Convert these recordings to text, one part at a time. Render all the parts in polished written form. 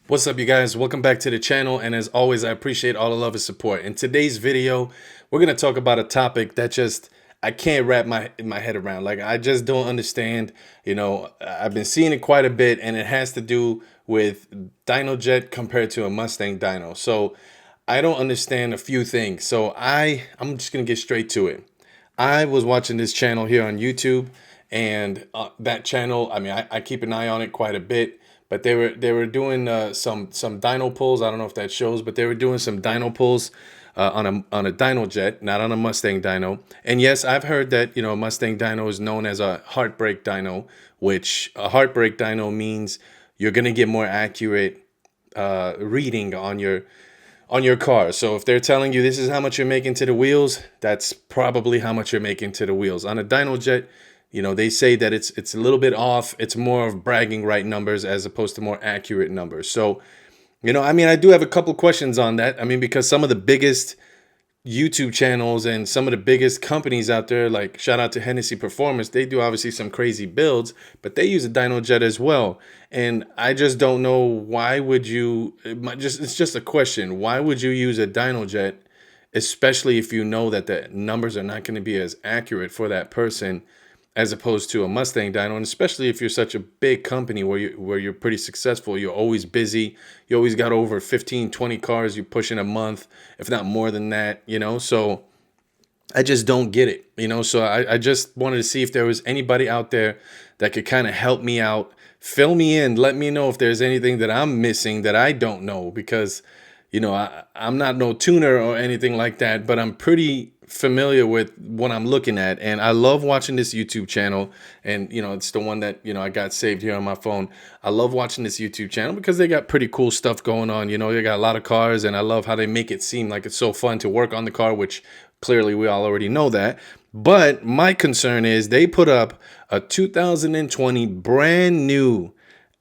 What's up, you guys? Welcome back to the channel, and as always, I appreciate all the love and support. In today's video, we're gonna talk about a topic that just I can't wrap my head around. Like, I just don't understand. I've been seeing it quite a bit, and it has to do with Dynojet compared to a Mustang Dyno. So I don't understand a few things. So I'm just gonna get straight to it. I was watching this channel here on YouTube, and that channel, I mean, I keep an eye on it quite a bit. But they were doing some dyno pulls. I don't know if that shows, but they were doing some dyno pulls on a Dynojet, not on a Mustang dyno. And yes, I've heard that a Mustang dyno is known as a heartbreak dyno, which a heartbreak dyno means you're gonna get more accurate reading on your car. So if they're telling you this is how much you're making to the wheels, that's probably how much you're making to the wheels. On a Dynojet, they say that it's a little bit off. It's more of bragging right numbers as opposed to more accurate numbers. So, I mean, I do have a couple questions on that. I mean, because some of the biggest YouTube channels and some of the biggest companies out there, like shout out to Hennessy Performance, they do obviously some crazy builds, but they use a Dynojet as well. And I just don't know, why would you, it's just a question. Why would you use a Dynojet, especially if you know that the numbers are not going to be as accurate for that person as opposed to a Mustang dyno, and especially if you're such a big company where you're pretty successful, you're always busy, you always got over 15, 20 cars you're pushing a month, if not more than that, so I just don't get it, so I just wanted to see if there was anybody out there that could kind of help me out, fill me in, let me know if there's anything that I'm missing that I don't know, because I'm not no tuner or anything like that, but I'm pretty familiar with what I'm looking at, and I love watching this YouTube channel. And it's the one that I got saved here on my phone. I love watching this YouTube channel because they got pretty cool stuff going on. They got a lot of cars, and I love how they make it seem like it's so fun to work on the car, which clearly we all already know that. But my concern is they put up a 2020 brand new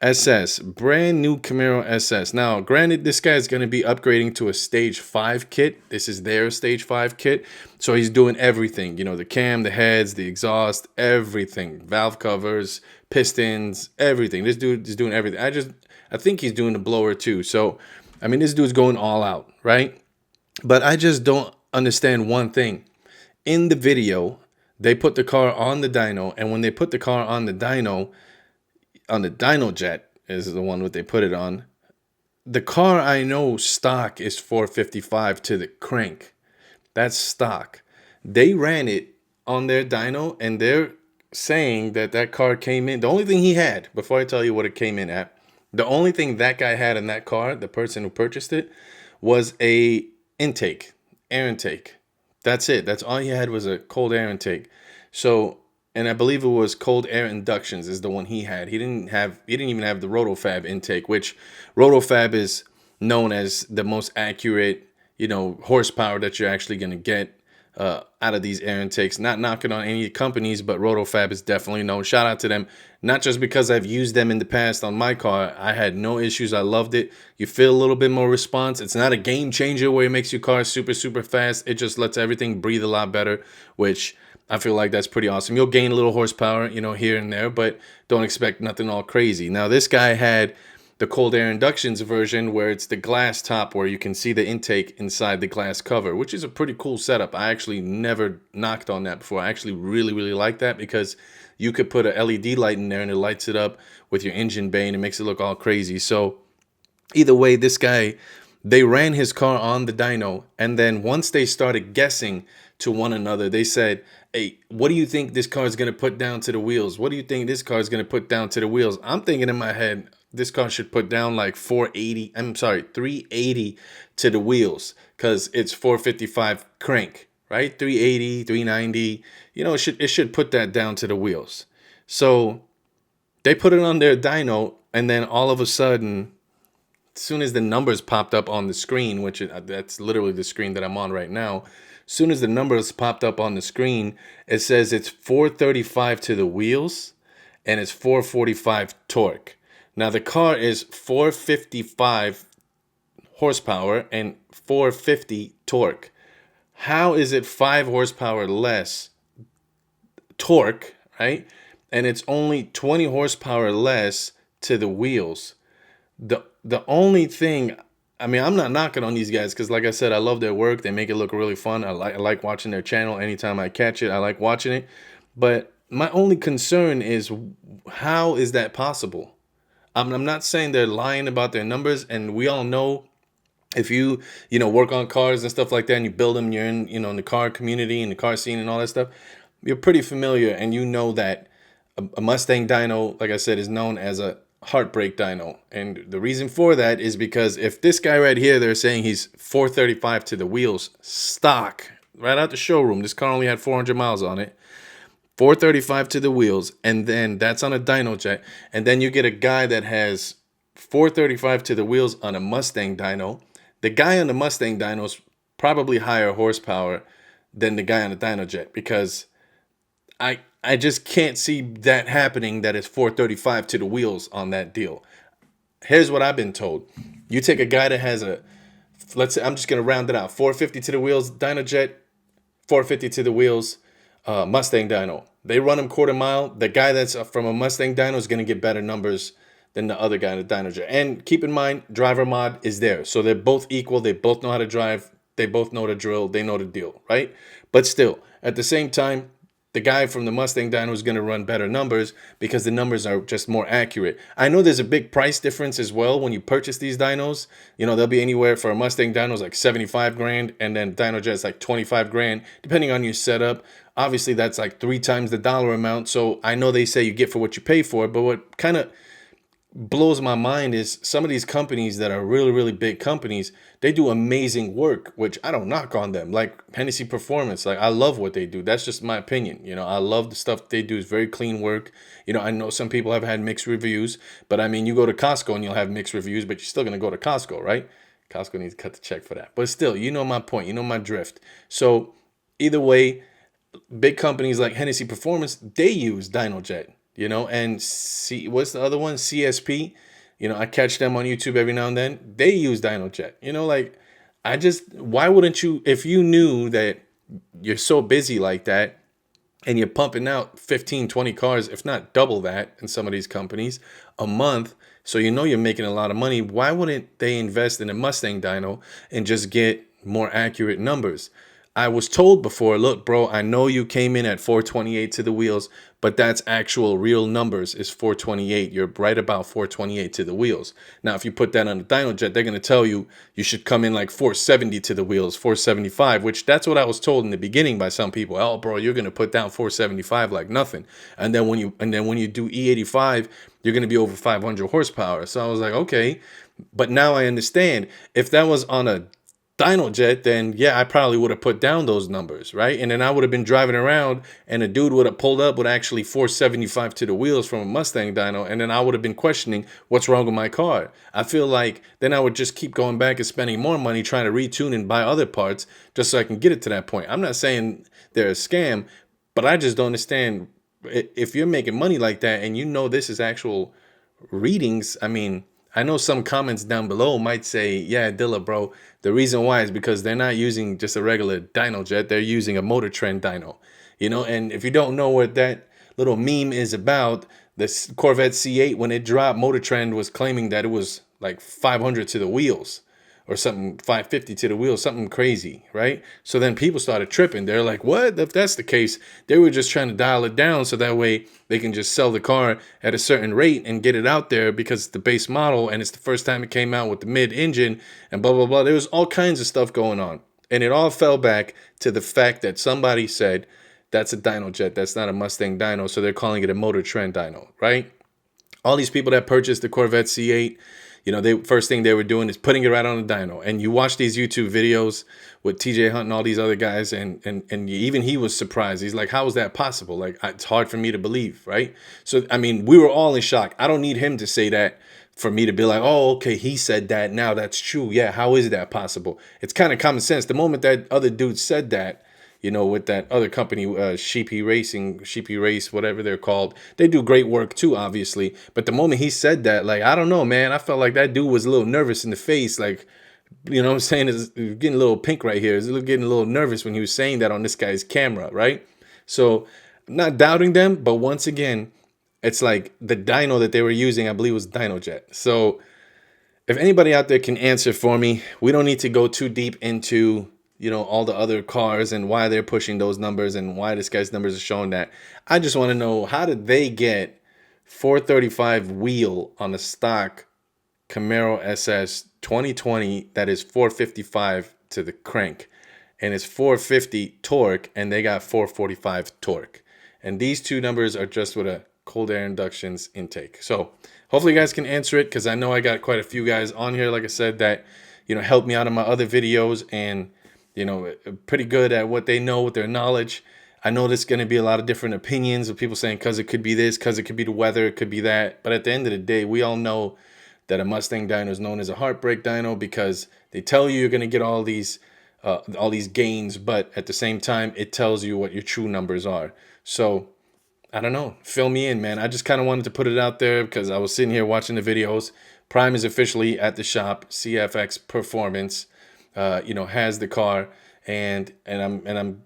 brand new Camaro SS. Now, granted, this guy is going to be upgrading to a stage 5 kit. This is their stage 5 kit. So he's doing everything, the cam, the heads, the exhaust, everything, valve covers, pistons, everything. This dude is doing everything. I think he's doing the blower too. So, I mean, this dude's going all out, right? But I just don't understand one thing. In the video, they put the car on the dyno, and when they put the car on the dyno, on the Dynojet is the one that they put it on. The car, I know stock is 455 to the crank. That's stock. They ran it on their dyno, and they're saying that car came in. The only thing he had, before I tell you what it came in at, the only thing that guy had in that car, the person who purchased it, was a intake, air intake. That's it. That's all he had, was a cold air intake. So, and I believe it was cold air inductions is the one he had. He didn't even have the Rwhp intake, which Rwhp is known as the most accurate, horsepower that you're actually going to get out of these air intakes. Not knocking on any companies, but Rwhp is definitely known. Shout out to them. Not just because I've used them in the past on my car. I had no issues. I loved it. You feel a little bit more response. It's not a game changer where it makes your car super, super fast. It just lets everything breathe a lot better, which I feel like that's pretty awesome. You'll gain a little horsepower, here and there, but don't expect nothing all crazy. Now, this guy had the cold air inductions version, where it's the glass top where you can see the intake inside the glass cover, which is a pretty cool setup. I actually never knocked on that before. I actually really, really like that, because you could put a LED light in there and it lights it up with your engine bay and it makes it look all crazy. So either way, this guy, they ran his car on the dyno, and then once they started guessing to one another, they said, hey, what do you think this car is going to put down to the wheels? What do you think this car is going to put down to the wheels? I'm thinking in my head, this car should put down like 380 to the wheels, because it's 455 crank, right? 380, 390, it should put that down to the wheels. So they put it on their dyno, and then all of a sudden, as soon as the numbers popped up on the screen, which that's literally the screen that I'm on right now, as soon as the numbers popped up on the screen, it says it's 435 to the wheels and it's 445 torque. Now, the car is 455 horsepower and 450 torque. How is it 5 horsepower less torque, right? And it's only 20 horsepower less to the wheels. the only thing, I mean, I'm not knocking on these guys because, like I said, I love their work. They make it look really fun. I like watching their channel. Anytime I catch it, I like watching it. But my only concern is, how is that possible? I'm not saying they're lying about their numbers, and we all know, if you work on cars and stuff like that, and you build them, you're in the car community and the car scene and all that stuff, you're pretty familiar, and you know that a Mustang dyno, like I said, is known as a heartbreak dyno. And the reason for that is because if this guy right here, they're saying he's 435 to the wheels, stock, right out the showroom, this car only had 400 miles on it, 435 to the wheels, and then that's on a Dynojet, and then you get a guy that has 435 to the wheels on a Mustang dyno. The guy on the Mustang dyno's probably higher horsepower than the guy on the Dynojet, because I just can't see that happening, that it's 435 to the wheels on that deal. Here's what I've been told. You take a guy that has let's say, I'm just going to round it out, 450 to the wheels Dynojet, 450 to the wheels Mustang dyno. They run them quarter mile. The guy that's from a Mustang dyno is going to get better numbers than the other guy in the Dynojet. And keep in mind, driver mod is there. So they're both equal. They both know how to drive. They both know the drill. They know the deal, right? But still, at the same time, the guy from the Mustang dyno is going to run better numbers because the numbers are just more accurate. I know there's a big price difference as well when you purchase these dynos. They'll be anywhere for a Mustang dyno is like 75 grand, and then Dynojet is like 25 grand, depending on your setup. Obviously, that's like 3 times the dollar amount. So I know they say you get for what you pay for, but what kind of blows my mind is some of these companies that are really, really big companies, they do amazing work, which I don't knock on them. Like Hennessy Performance, like I love what they do. That's just my opinion. I love the stuff they do. It's very clean work. I know some people have had mixed reviews, but I mean, you go to Costco and you'll have mixed reviews, but you're still going to go to Costco, right? Costco needs to cut the check for that. But still, you know my point, you know my drift. So either way, big companies like Hennessy Performance, they use Dynojet. And what's the other one? CSP. I catch them on YouTube every now and then. They use Dynojet. Like, why wouldn't you, if you knew that you're so busy like that and you're pumping out 15, 20 cars, if not double that in some of these companies a month, so you're making a lot of money, why wouldn't they invest in a Mustang dyno and just get more accurate numbers? I was told before, look, bro, I know you came in at 428 to the wheels, but that's actual real numbers is 428. You're right about 428 to the wheels. Now, if you put that on a Dynojet, they're going to tell you should come in like 470 to the wheels, 475, which that's what I was told in the beginning by some people. Oh, bro, you're going to put down 475 like nothing. And then when you do E85, you're going to be over 500 horsepower. So I was like, okay, but now I understand. If that was on a Dynojet, then yeah, I probably would have put down those numbers, right? And then I would have been driving around and a dude would have pulled up with actually 475 to the wheels from a Mustang dyno, and then I would have been questioning what's wrong with my car. I feel like then I would just keep going back and spending more money trying to retune and buy other parts just so I can get it to that point. I'm not saying they're a scam, but I just don't understand, if you're making money like that and this is actual readings. I mean, I know some comments down below might say, yeah, Dilla, bro, the reason why is because they're not using just a regular Dynojet. They're using a Motor Trend dyno, and if you don't know what that little meme is about, this Corvette C8, when it dropped, Motor Trend was claiming that it was like 500 to the wheels or something, 550 to the wheels, something crazy, right? So then people started tripping. They're like, what? If that's the case, they were just trying to dial it down so that way they can just sell the car at a certain rate and get it out there because it's the base model and it's the first time it came out with the mid engine and blah, blah, blah. There was all kinds of stuff going on. And it all fell back to the fact that somebody said, that's a Dynojet, that's not a Mustang dyno, so they're calling it a Motor Trend dyno, right? All these people that purchased the Corvette C8, they first thing they were doing is putting it right on the dyno. And you watch these YouTube videos with TJ Hunt and all these other guys, and even he was surprised. He's like, how is that possible? Like, it's hard for me to believe, right? So, I mean, we were all in shock. I don't need him to say that for me to be like, oh, okay, he said that, now that's true. Yeah, how is that possible? It's kind of common sense. The moment that other dude said that, with that other company, Rwhp Race, whatever they're called. They do great work too, obviously. But the moment he said that, like, I don't know, man, I felt like that dude was a little nervous in the face. Like, what I'm saying? Is getting a little pink right here. Is getting a little nervous when he was saying that on this guy's camera, right? So, I'm not doubting them, but once again, it's like the dyno that they were using, I believe, was Dynojet. So, if anybody out there can answer for me, we don't need to go too deep into, you know, all the other cars and why they're pushing those numbers and why this guy's numbers are showing that. I just want to know, how did they get 435 wheel on a stock Camaro SS 2020 that is 455 to the crank, and it's 450 torque, and they got 445 torque, and these two numbers are just with a cold air inductions intake. So hopefully you guys can answer it, because I know I got quite a few guys on here, like I said, that, you know, helped me out in my other videos, and, you know, pretty good at what they know with their knowledge. I know there's going to be a lot of different opinions of people saying, because it could be this, because it could be the weather, it could be that. But at the end of the day, we all know that a Mustang dyno is known as a heartbreak dyno, because they tell you you're going to get all these gains, but at the same time, it tells you what your true numbers are. So I don't know, fill me in, man. I just kind of wanted to put it out there because I was sitting here watching the videos. Prime is officially at the shop. CFX Performance, you know, has the car, and I'm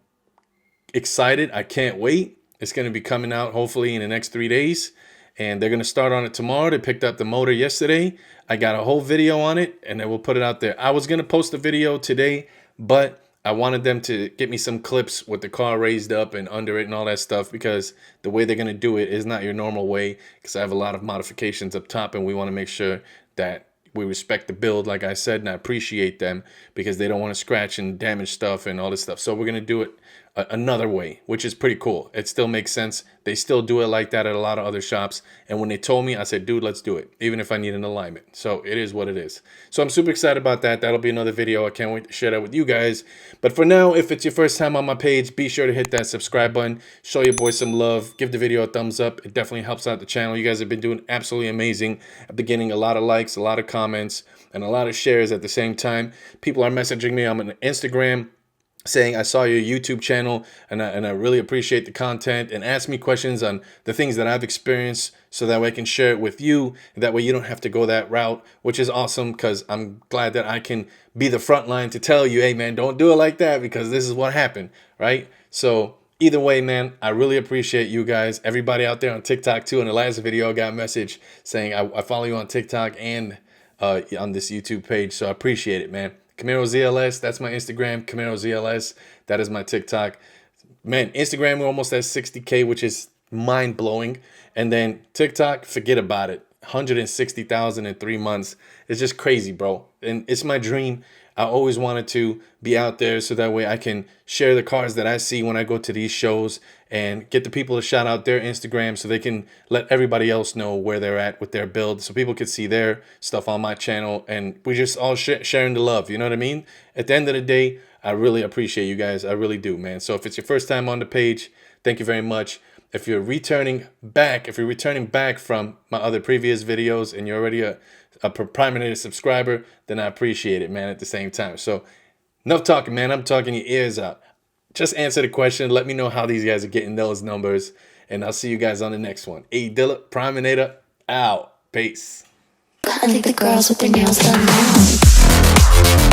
excited. I can't wait. It's going to be coming out hopefully in the next 3 days, and they're going to start on it tomorrow. They picked up the motor yesterday. I got a whole video on it, and then we'll put it out there. I was going to post a video today, but I wanted them to get me some clips with the car raised up and under it and all that stuff, because the way they're going to do it is not your normal way, because I have a lot of modifications up top, and we want to make sure that we respect the build, like I said, and I appreciate them, because they don't want to scratch and damage stuff and all this stuff. So we're going to do it another way, which is pretty cool. It still makes sense. They still do it like that at a lot of other shops. And when they told me, I said, dude, let's do it, even if I need an alignment. So it is what it is. So I'm super excited about that. That'll be another video. I can't wait to share that with you guys. But for now, if it's your first time on my page, be sure to hit that subscribe button. Show your boy some love. Give the video a thumbs up. It definitely helps out the channel. You guys have been doing absolutely amazing. I've been getting a lot of likes, a lot of comments, and a lot of shares at the same time. People are messaging me on Instagram saying, I saw your YouTube channel, and I really appreciate the content, and ask me questions on the things that I've experienced, so that way I can share it with you. That way you don't have to go that route, which is awesome, because I'm glad that I can be the front line to tell you, hey man, don't do it like that, because this is what happened, right? So either way, man, I really appreciate you guys. Everybody out there on TikTok too. In the last video, I got a message saying I follow you on TikTok and on this YouTube page, so I appreciate it, man. Camaro ZLS, that's my Instagram. Camaro ZLS, that is my TikTok. Man, Instagram, we're almost at 60K, which is mind-blowing. And then TikTok, forget about it. 160,000 in 3 months. It's just crazy, bro. And it's my dream. I always wanted to be out there, so that way I can share the cars that I see when I go to these shows, and get the people to shout out their Instagram, so they can let everybody else know where they're at with their build, so people can see their stuff on my channel, and we just all sharing the love. You know what I mean? At the end of the day, I really appreciate you guys. I really do, man. So if it's your first time on the page, thank you very much. If you're returning back from my other previous videos, and you're already a Prime subscriber, then I appreciate it, man, at the same time. So enough talking, man. I'm talking your ears out. Just answer the question. Let me know how these guys are getting those numbers, and I'll see you guys on the next one. A Dilla, Priminator, out. Peace. I think the girls with their nails done now.